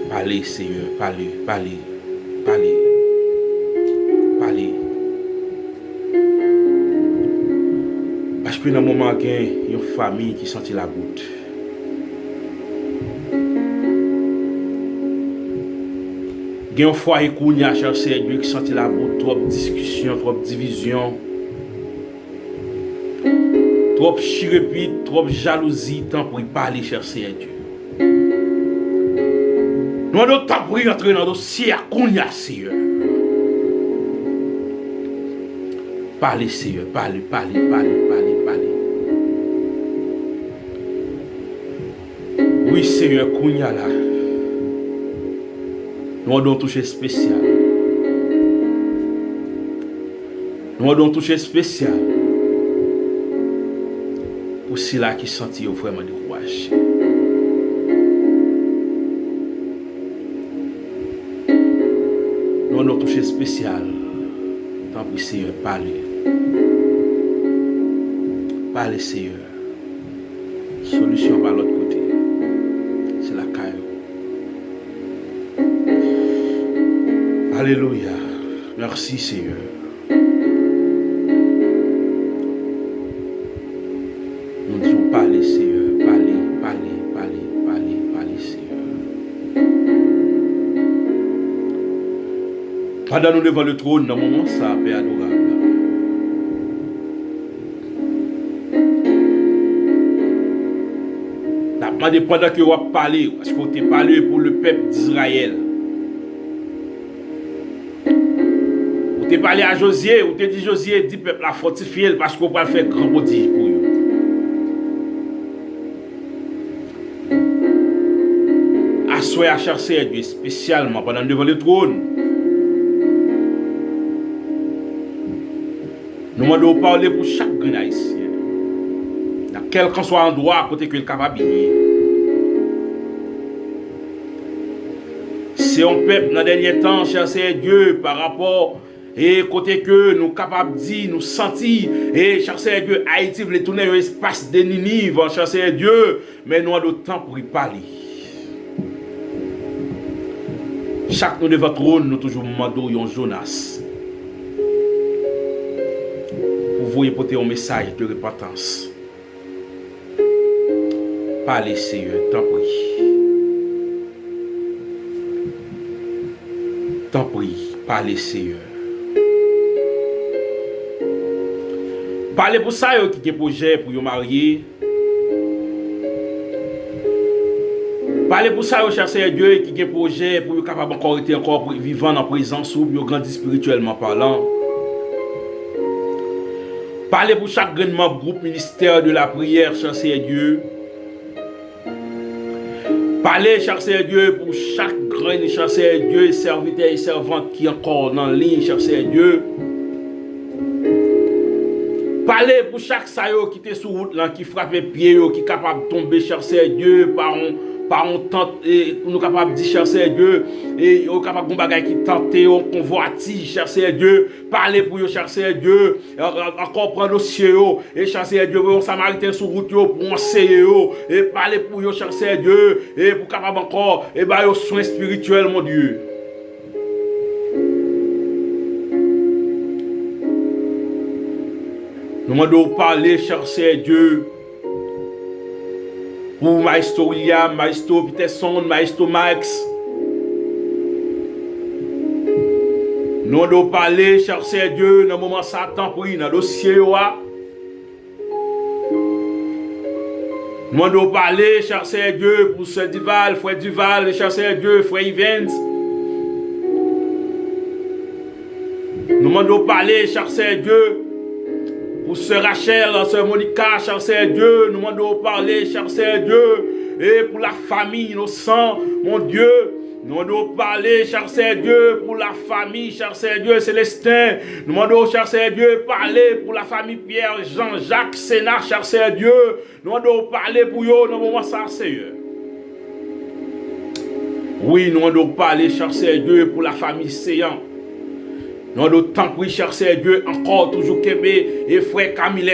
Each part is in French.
Parlez, Seigneur, parlez, parlez, parlez, parlez. Parce que dans le moment où il y a une famille qui sentit la goutte. Il y a une foyer qui a cherché Dieu qui sentit la goutte, trop de discussion, trop de division. Trop de chirépite, trop de jalousie, tant pour y parler chercher Dieu. Nous avons temps pour y entrer dans le dossier à Kounia, Seigneur. Parlez, Seigneur, parlez, parlez, parlez, parlez, parlez. Oui, Seigneur, Kounia là. Nous avons touché spécial. Nous avons touché spécial. Pour ceux-là qui sentent vraiment découragés. Nous avons touché spécial. Tant pis, Seigneur, parlez. Parlez, Seigneur. Solution par l'autre côté. C'est la caille. Alléluia. Merci, Seigneur. Nous disons parlez, Seigneur. Parlez, parlez, parlez, parlez, parlez, Seigneur. Pendant nous devant le trône, dans le moment, ça, Père adorable. Pendant que vous avez parlé, parce que vous avez parlé pour le peuple d'Israël. Vous avez parlé à Josué, vous avez dit Josué, dit peuple à fortifier parce que vous va faire grand prodige pour eux. Assoyez à chercher Dieu spécialement pendant devant le trône. Nous demandons de parler pour chaque grand haïtien. Dans quel qu'en soit endroit à côté que le capable de. C'est un peuple dans les derniers temps, chercher Dieu par rapport et côté que nous capables de dire, nous sentir et chercher Dieu. Haïti voulait tourner un espace de Ninive, chercher Dieu, mais nous avons le temps pour y parler. Chaque nous de votre trône, nous toujours demandons un Jonas. Pour vous apporter un message de repentance. Parlez, Seigneur, tant pis. Tant pis, parlez, Seigneur. Parlez pour ça, qui est projet pour vous marier. Parlez pour ça, chercher Dieu qui est projet pour vous capable encore être encore vivant en présence ou vous grandir spirituellement parlant. Parlez pour chaque grand membre groupe ministère de la prière, chercher Dieu. Parlez, chercher Dieu pour chaque grand chercher Dieu, serviteur et servante qui est encore dans la ligne, chercher Dieu. Parlez pour chaque sayo qui est sur route là, qui frappe les pieds, qui est capable de tomber, chercher Dieu par un temps, et nous capable de chercher Dieu, et nous capable de bagaille qui tente, on convoitise, chercher Dieu, parler pour eux, chercher Dieu, encore prendre le ciel, et chercher Dieu, un samaritain sur route, pour enseigner, et parler pour eux, chercher Dieu, et pour capable encore, et bah, soin spirituel, mon Dieu. Nous demandons parler, chercher Dieu. Pour Maestro William, Maestro Peterson, Maestro Max. Nous devons parler, chercher Dieu, dans le moment Satan pris, dans le dossier. Nous devons parler, chercher Dieu pour Sœur Duval, Frère Duval, chercher Dieu, Frère Evans. Nous devons parler, chercher Dieu. Pour Sœur Rachel, Sœur Monica, chercher Dieu, nous demandons parler, chercher Dieu, et pour la famille innocente, mon Dieu, nous demandons parler, chercher Dieu, pour la famille, chercher Dieu, Célestin, nous demandons chercher Dieu, parler pour la famille Pierre, Jean-Jacques, Sénat, chercher Dieu, nous demandons parler pour eux, dans le moment ça, Seigneur. Oui, nous demandons parler, chercher Dieu, pour la famille Séant. Nous d'autant pris, cher Dieu, encore toujours Québec et frère Camille,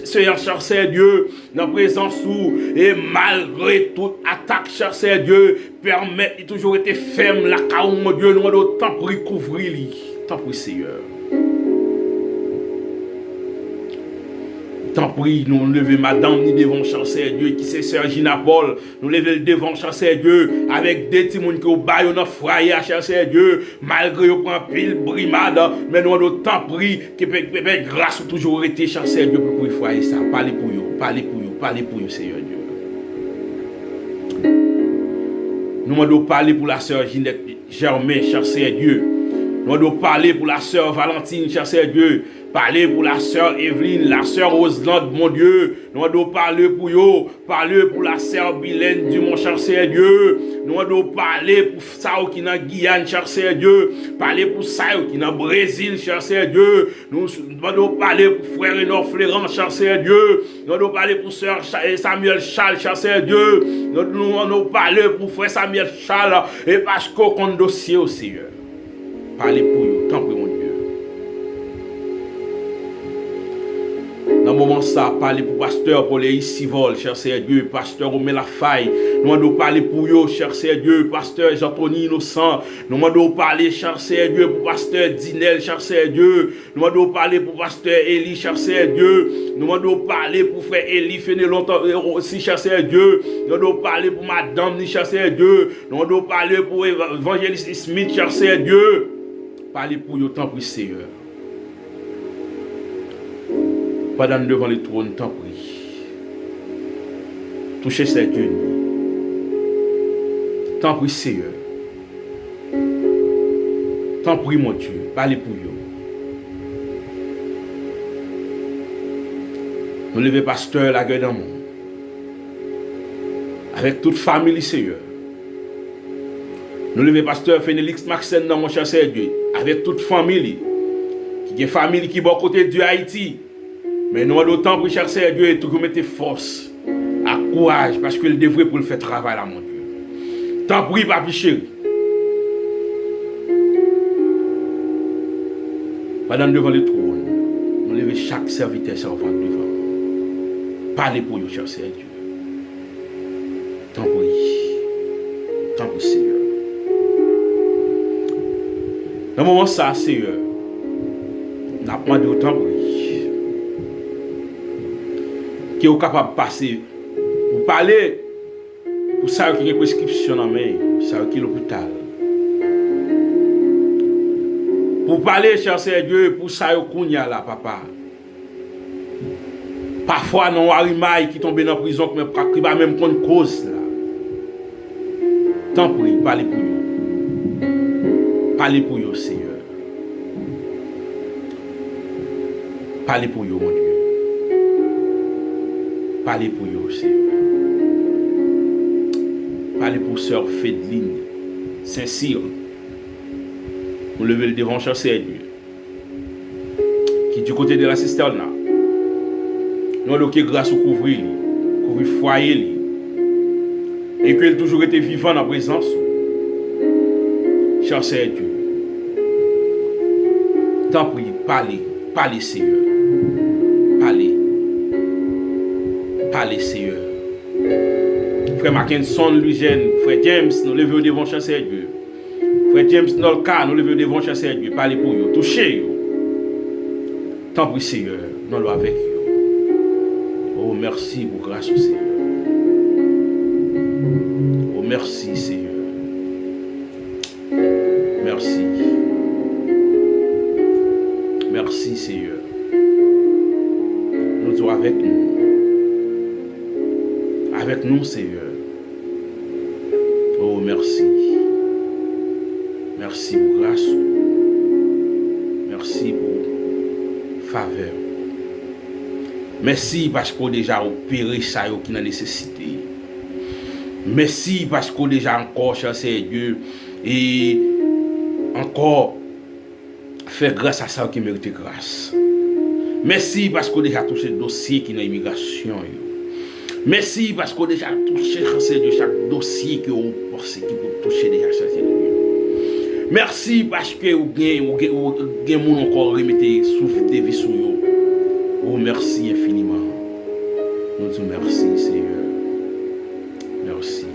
Seigneur, cher Dieu, dans la présence où, et malgré toute attaque, cher Dieu, permet de toujours être ferme, la caou, mon Dieu, nous d'autant pris, couvrir-lui. Tant pis, Seigneur. Tant pis, nous lever madame, nous devons chasser Dieu, qui c'est sœur Gina Paul, nous lever le devant chasser Dieu, avec des petits qui ont baillé, on a frayé à chasser Dieu, malgré qu'on prend pile brimade, mais nous avons tant pris, que grâce toujours été chasser Dieu pour effrayer ça. Parlez pour vous, parlez pour vous, parlez pour vous, Seigneur Dieu. Nous devons parler pour la sœur Ginette Germain, chasser Dieu. Nous devons parler pour la sœur Valentine, chasser Dieu. Parler pour la sœur Evelyne, la sœur Roselande, mon Dieu. Nous devons parler pour eux. Parler pour la sœur Bilène du mon cher Dieu. Nous devons parler pour ça qui est dans Guyane, cher Dieu. Parler pour ça qui est dans Brésil, cher Dieu. Nous devons parler pour frère Renaud Fléran, cher Dieu. Nous devons parler pour sœur Samuel Charles, cher Dieu. Nous devons parler pour frère Samuel Charles. Et parce qu'on compte dossier au Seigneur. Parlez pour eux, tant pis, mon Dieu. Dans le moment ça, parler pour pasteur pour les Sivol, cher Dieu, pasteur Omé Lafaille. Nous devons parler pour eux, cher Dieu, pasteur Jean-Tony Innocent. Nous devons parler, cher Dieu, pour pasteur Dinel, cher Dieu. Nous devons parler pour pasteur Élie, cher Dieu. Nous devons parler pour frère Élie, fait longtemps aussi, cher Dieu. Nous devons parler pour madame, cher Dieu. Nous devons parler pour évangéliste Smith, cher Dieu. Parlez pour eux, tant pis, Seigneur. Pendant devant le trône, tant pis. Touchez ces dieux. Tant pis, Seigneur. Tant pis, mon Dieu. Parlez pour eux. Nous levons pasteur la gueule dans le monde. Avec toute famille, Seigneur. Nous levons pasteur Félix Maxen dans mon cher Dieu. Avec toute famille. Qui est famille qui est bon côté de Haïti. Mais nous avons autant pour chercher Dieu et tout mettre force, à courage, parce qu'il devrait pour le faire travail là, mon Dieu. Tant pis, papi chéri. Pendant devant le trône, nous levons chaque serviteur servant devant. Parlez pour nous, chercher Dieu. Tant pis, Seigneur. Dans le moment ça, Seigneur, nous avons demandé autant pour qui est capable de passer pour parler pour ça qui est prescription en main, ça qui est l'hôpital. Pour parler, cher Dieu, pour ça qui est là, papa. Parfois, non, Arimaï qui tombe dans la prison, qui va même prendre cause là. Tant pis, parlez pour vous. Parlez pour vous, Seigneur. Parlez pour vous, mon Dieu. Parlez pour vous, Seigneur. Parlez pour sœur Fédeline, Saint-Cyr. Vous levez le devant chercher Dieu. Qui du côté de la cisterne, nous avons grâce au couvrir foyer. Et qu'elle toujours été vivant dans la présence. Cherchez Dieu. Tant pis, parlez, Seigneur. Parlez, Seigneur. Frère Mackinson, Louisiane, frère James, nous levons devant chasser Dieu. Frère James Nolka, nous levons devant chasser Dieu. Parlez pour vous, touchez vous. Tant pis, Seigneur, nous sommes avec vous. Oh, merci pour grâce au Seigneur. Oh, merci, Seigneur. Merci. Merci, Seigneur. Nous sommes avec nous. Avec nous, Seigneur. Oh, merci. Merci pour grâce. Merci pour faveur. Merci parce qu'on a déjà opéré ça qui a nécessité. Merci parce qu'on a déjà encore cherché Dieu et encore fait grâce à ça qui mérite grâce. Merci parce qu'on a déjà touché le dossier qui est dans l'immigration. Merci parce qu'on a déjà touché Dieu chaque dossier que vous pensez qui peut toucher déjà chercher Dieu. Merci parce que vous avez encore remettre souffle de vie sur vous. Oh, merci infiniment. Nous disons merci, Seigneur. Merci.